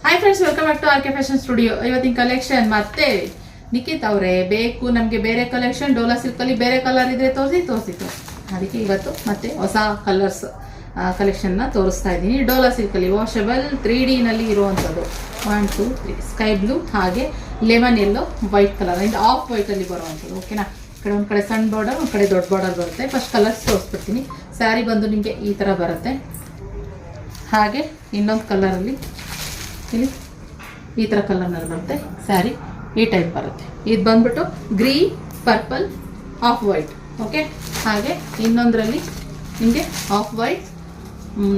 Hi friends, welcome back to R K fashion studio. ಇವತ್ತಿನ collection ಮತ್ತೆ ನಿಖಿತ್ ಅವರೇ ಬೇಕು ನಮಗೆ ಬೇರೆ ಕಲೆಕ್ಷನ್, ಡೋಲಾ ಸಿಲ್ಕ್ ಅಲ್ಲಿ ಬೇರೆ ಕಲರ್ ಇದ್ರೆ ತೋರಿಸಿತ್ತು. ಅದಕ್ಕೆ ಇವತ್ತು ಮತ್ತೆ ಹೊಸ ಕಲರ್ಸ್ ಕಲೆಕ್ಷನ್ ನ ತೋರಿಸ್ತಾ ಇದ್ದೀನಿ. ಡೋಲಾ ಸಿಲ್ಕ್ ಅಲ್ಲಿ ವಾಷಬಲ್ 3D ನಲ್ಲಿ ಇರುವಂತದ್ದು 1 2 3 ಸ್ಕೈ ಬ್ಲೂ, ಹಾಗೆ ಲೆಮನ್ ಯೆಲ್ಲೋ, ವೈಟ್ ಕಲರ್ ಇಂದ ಆಫ್ ವೈಟ್ ಅಲ್ಲಿ ಬರುವಂತದ್ದು. ಓಕೆನಾ, ಒಂದ್ ಕಡೆ ಸಣ್ಣ ಬಾರ್ಡರ್, ಒಂದ್ ಕಡೆ ದೊಡ್ಡ ಬಾರ್ಡರ್ ಬರುತ್ತೆ. First colours ತೋರಿಸ್ಬಿಡ್ತೀನಿ. ಸ್ಯಾರಿ ಬಂದು ನಿಮಗೆ ಈ ತರ ಬರುತ್ತೆ. ಹಾಗೆ ಇನ್ನೊಂದು ಕಲರ್ ಅಲ್ಲಿ ಇಲ್ಲಿ ಈ ತರ ಕಲರ್ನಲ್ಲಿ ಬರುತ್ತೆ. ಸ್ಯಾರಿ ಈ ಟೈಪ್ ಬರುತ್ತೆ. ಇದು ಬಂದ್ಬಿಟ್ಟು green, purple, of white. Okay, ಹಾಗೆ ಇನ್ನೊಂದರಲ್ಲಿ ನಿಮಗೆ ಆಫ್ ವೈಟ್,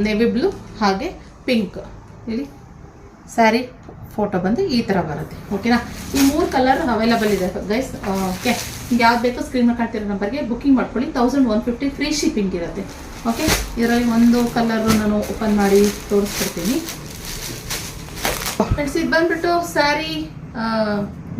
ನೇವಿ ಬ್ಲೂ, ಹಾಗೆ ಪಿಂಕ್. ಇಲ್ಲಿ ಸ್ಯಾರಿ ಫೋಟೋ ಬಂದು ಈ ಥರ ಬರುತ್ತೆ. ಓಕೆನಾ, ಈ 3 ಕಲರ್ ಅವೈಲಬಲ್ ಇದೆ ಗೈಸ್. ಓಕೆ, ನಿಮ್ಗೆ ಯಾವ್ದು ಬೇಕೋ ಸ್ಕ್ರೀನ್ ಕಾಣ್ತಿರೋ ನಂಬರ್ಗೆ ಬುಕಿಂಗ್ ಮಾಡ್ಕೊಳ್ಳಿ. 1150 ಫ್ರೀ ಶಿಪ್ಪಿಂಗ್ ಇರುತ್ತೆ. ಓಕೆ, ಇದರಲ್ಲಿ ಒಂದು ಕಲರ್ ನಾನು ಓಪನ್ ಮಾಡಿ ತೋರಿಸ್ಬಿಡ್ತೀನಿ. ಫ್ರೆಂಡ್ಸ್, ಇದು ಬಂದ್ಬಿಟ್ಟು ಸ್ಯಾರಿ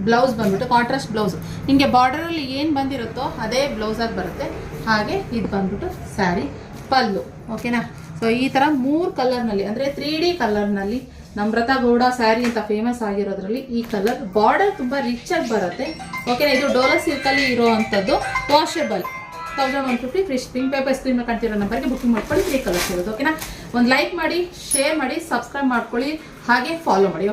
ಬ್ಲೌಸ್ ಬಂದ್ಬಿಟ್ಟು ಕಾಂಟ್ರಾಸ್ಟ್ ಬ್ಲೌಸ್. ನಿಮಗೆ ಬಾರ್ಡರಲ್ಲಿ ಏನು ಬಂದಿರುತ್ತೋ ಅದೇ ಬ್ಲೌಸಾಗಿ ಬರುತ್ತೆ. ಹಾಗೆ ಇದು ಬಂದ್ಬಿಟ್ಟು ಸ್ಯಾರಿ ಪಲ್ಲು. ಓಕೆನಾ, ಸೊ ಈ ಥರ 3 ಕಲರ್ನಲ್ಲಿ ಅಂದರೆ 3D ಕಲರ್ನಲ್ಲಿ ನಮ್ರತಾ ಗೌಡ ಸ್ಯಾರಿ ಅಂತ ಫೇಮಸ್ ಆಗಿರೋದ್ರಲ್ಲಿ ಈ ಕಲರ್ ಬಾರ್ಡರ್ ತುಂಬ ರಿಚ್ ಆಗಿ ಬರುತ್ತೆ. ಓಕೆನಾ, ಇದು ಡೋಲಾ ಸಿಲ್ಕಲ್ಲಿ ಇರೋವಂಥದ್ದು, washable 1150 free shipping. Paper screen ಕಾಣ್ತಿರೋ ನಂಬರ್ಗೆ ಬುಕಿಂಗ್ ಮಾಡ್ಕೊಳ್ಳಿ. 3 ಕಲರ್ಸ್ ಇರೋದು. ಓಕೆನಾ, ಒಂದು ಲೈಕ್ ಮಾಡಿ, ಶೇರ್ ಮಾಡಿ, ಸಬ್ಸ್ಕ್ರೈಬ್ ಮಾಡ್ಕೊಳ್ಳಿ, ಹಾಗೆ ಫಾಲೋ ಮಾಡಿ.